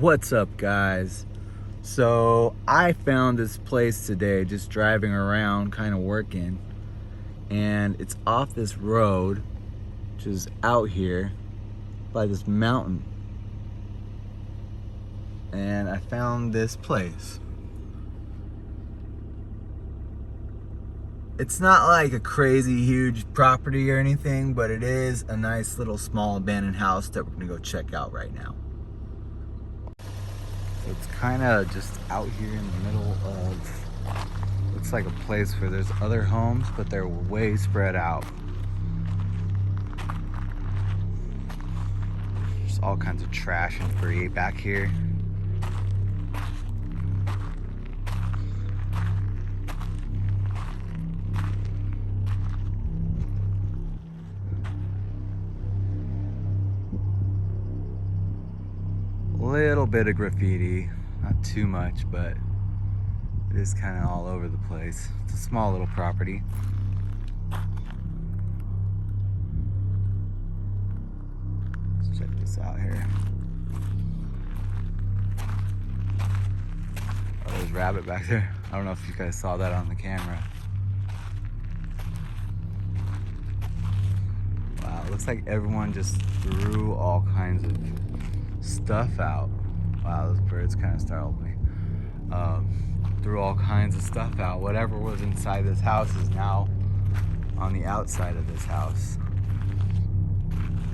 What's up, guys? So I found this place today just driving around kind of working, and it's off this road which is out here by this mountain, and I found this place. It's not like a crazy huge property or anything, but it is a nice little small abandoned house that we're gonna go check out right now. So it's kind of just out here in the middle of, looks like a place where there's other homes, but they're way spread out. There's all kinds of trash and debris back here. Little bit of graffiti, not too much, but it is kind of all over the place. It's a small little property. Let's check this out here. Oh, there's a rabbit back there. I don't know if you guys saw that on the camera. Wow, it looks like everyone just threw all kinds of stuff out. Wow, those birds kind of startled me. Threw all kinds of stuff out. Whatever was inside this house is now on the outside of this house.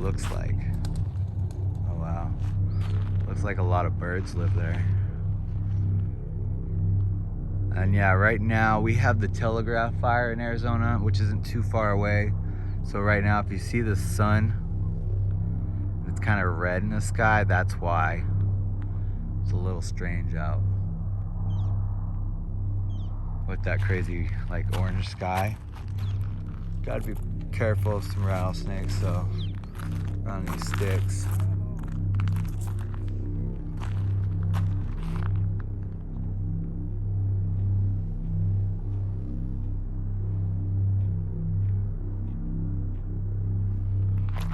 Looks like. Oh wow. Looks like a lot of birds live there. And yeah, right now we have the Telegraph Fire in Arizona, which isn't too far away. So right now, if you see the sun, it's kind of red in the sky, that's why. It's a little strange out with that crazy like orange sky. Gotta be careful of some rattlesnakes, so around these sticks.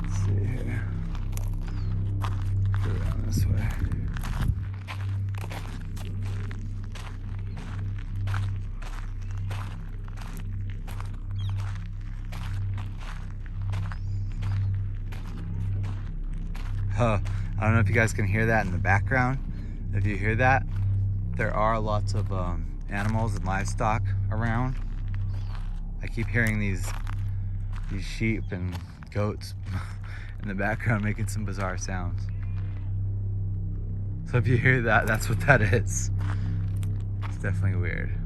Let's see here. Go around this way. I don't know if you guys can hear that in the background. If you hear that, there are lots of animals and livestock around. I keep hearing these sheep and goats in the background making some bizarre sounds. So if you hear that, that's what that is. It's definitely weird.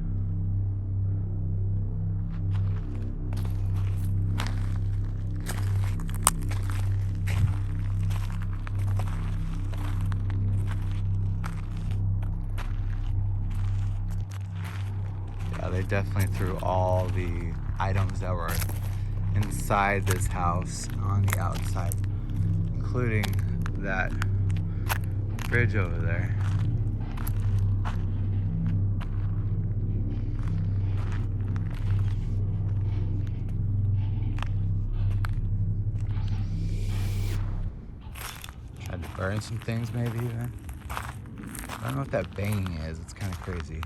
They definitely threw all the items that were inside this house on the outside, including that fridge over there. Tried to burn some things maybe even. I don't know what that banging is, it's kind of crazy.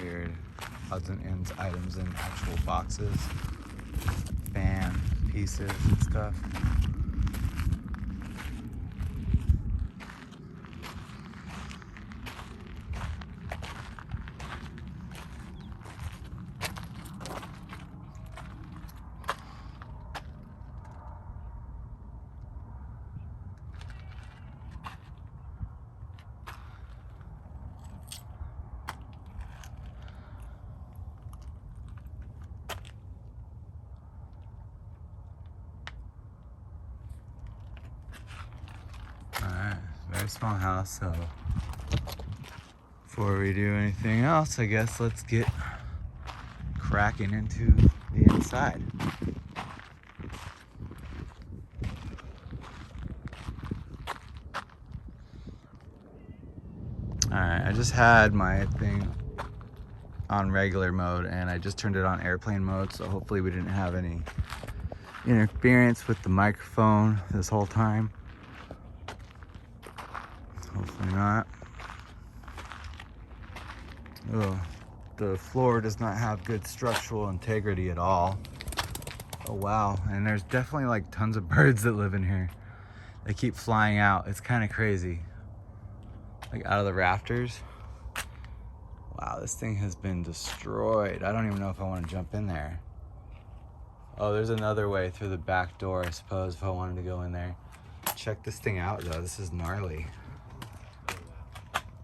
Weird odds and ends items in actual boxes, fan pieces and stuff. Alright, very small house, so before we do anything else, I guess let's get cracking into the inside. Alright, I just had my thing on regular mode and I just turned it on airplane mode, so hopefully we didn't have any interference with the microphone this whole time. Hopefully not. Oh, the floor does not have good structural integrity at all. Oh wow, and there's definitely like tons of birds that live in here. They keep flying out. It's kind of crazy. Like out of the rafters. Wow, this thing has been destroyed. I don't even know if I want to jump in there. Oh, there's another way through the back door, I suppose, if I wanted to go in there. Check this thing out though. This is gnarly.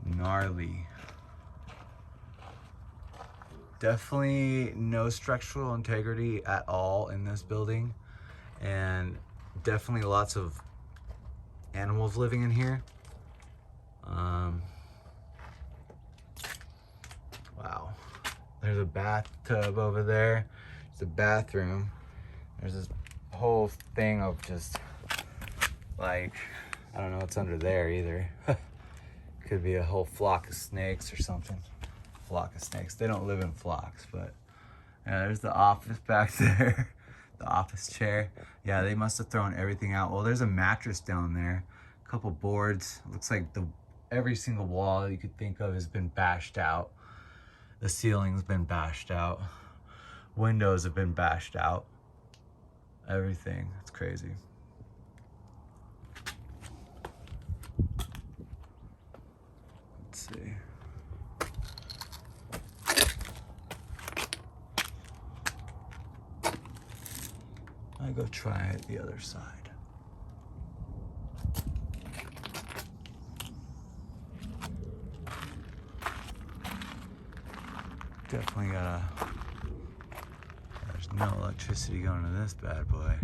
Gnarly. Definitely no structural integrity at all in this building, and definitely lots of animals living in here. Wow. There's a bathtub over there. There's a bathroom. There's this whole thing of just like, I don't know what's under there either. Could be a whole flock of snakes or something. Flock of snakes. They don't live in flocks, but yeah, there's the office back there. The office chair. Yeah, they must have thrown everything out. Well, there's a mattress down there, a couple boards. It looks like every single wall you could think of has been bashed out. The ceiling's been bashed out. Windows have been bashed out. Everything. It's crazy. Let's see. I go try it the other side. Definitely there's no electricity going to this bad boy.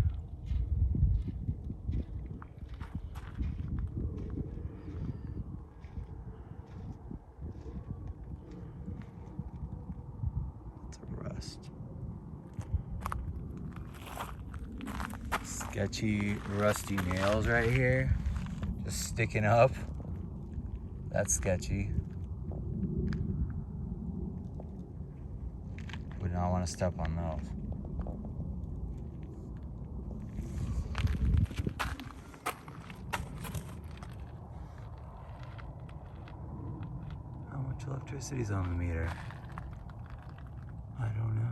It's a rust. Sketchy, rusty nails right here. Just sticking up. That's sketchy. Would not want to step on those. How much electricity is on the meter? I don't know.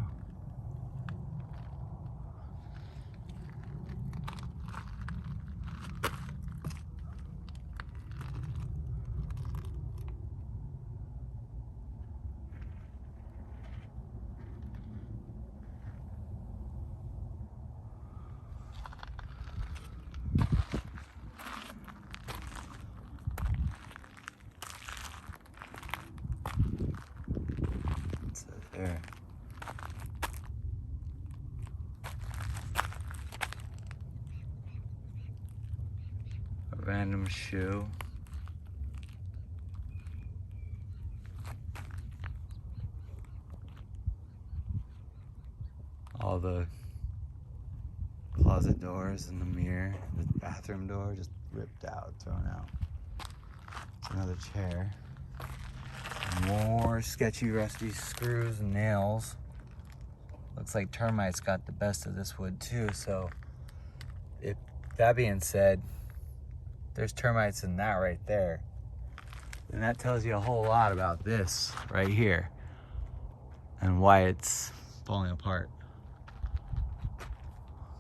There. A random shoe. All the closet doors and the mirror, the bathroom door just ripped out, thrown out. It's another chair. More sketchy, rusty screws and nails. Looks like termites got the best of this wood too, so if that being said, there's termites in that right there. And that tells you a whole lot about this right here and why it's falling apart.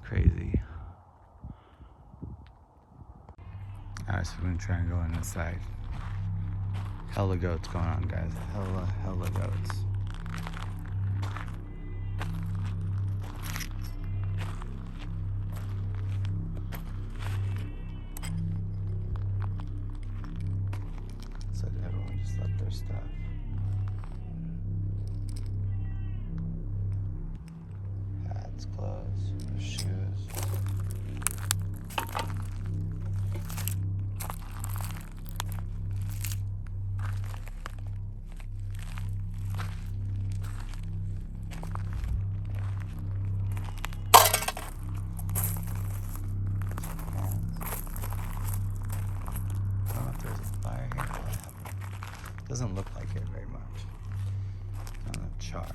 Crazy. Alright, so we're gonna try and go on this side. Hella goats going on, guys. Hella goats. So everyone just left their stuff. Hats, clothes, shoes. Doesn't look like it very much on the char.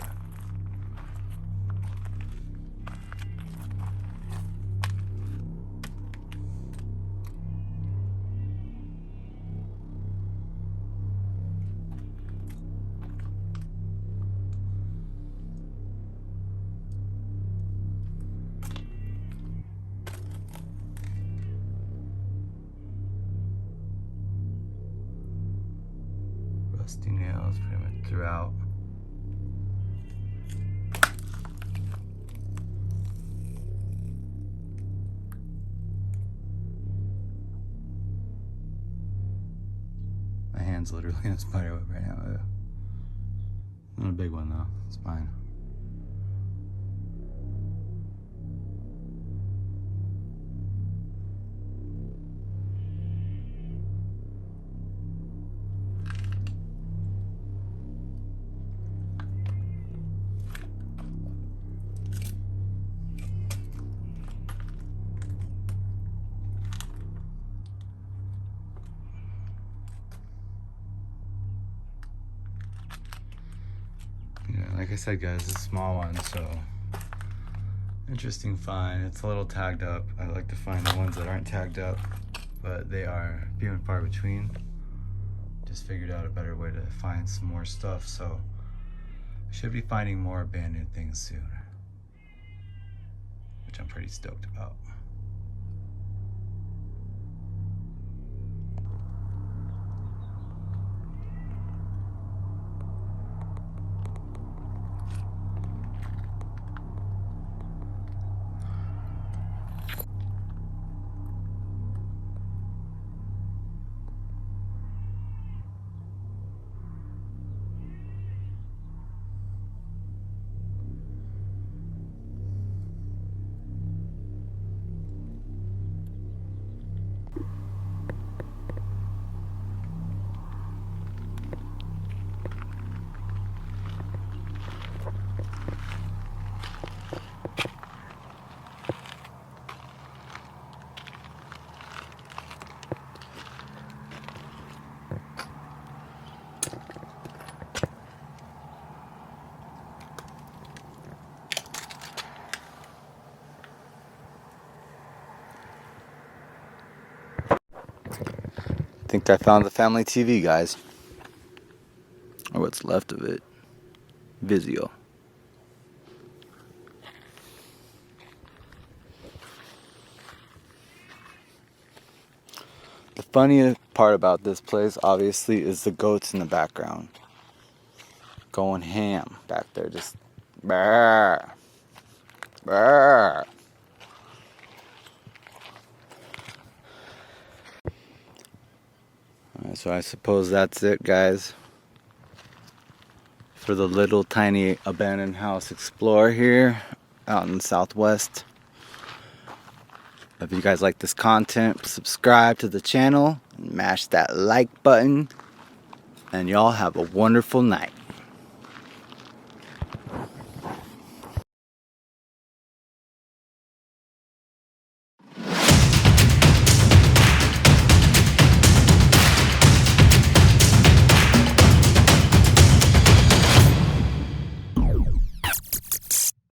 Rusty nails pretty much throughout. My hand's literally in a spider web right now. Not a big one though, it's fine. Like I said, guys, it's a small one, so interesting find. It's a little tagged up. I like to find the ones that aren't tagged up, but they are few and far between. Just figured out a better way to find some more stuff, so I should be finding more abandoned things soon, which I'm pretty stoked about. I think I found the family TV, guys. Or what's left of it. Vizio. The funniest part about this place, obviously, is the goats in the background. Going ham back there, just brrr, brrr. Alright, so I suppose that's it, guys, for the little tiny abandoned house explore here out in the Southwest. If you guys like this content, subscribe to the channel and mash that like button, and y'all have a wonderful night.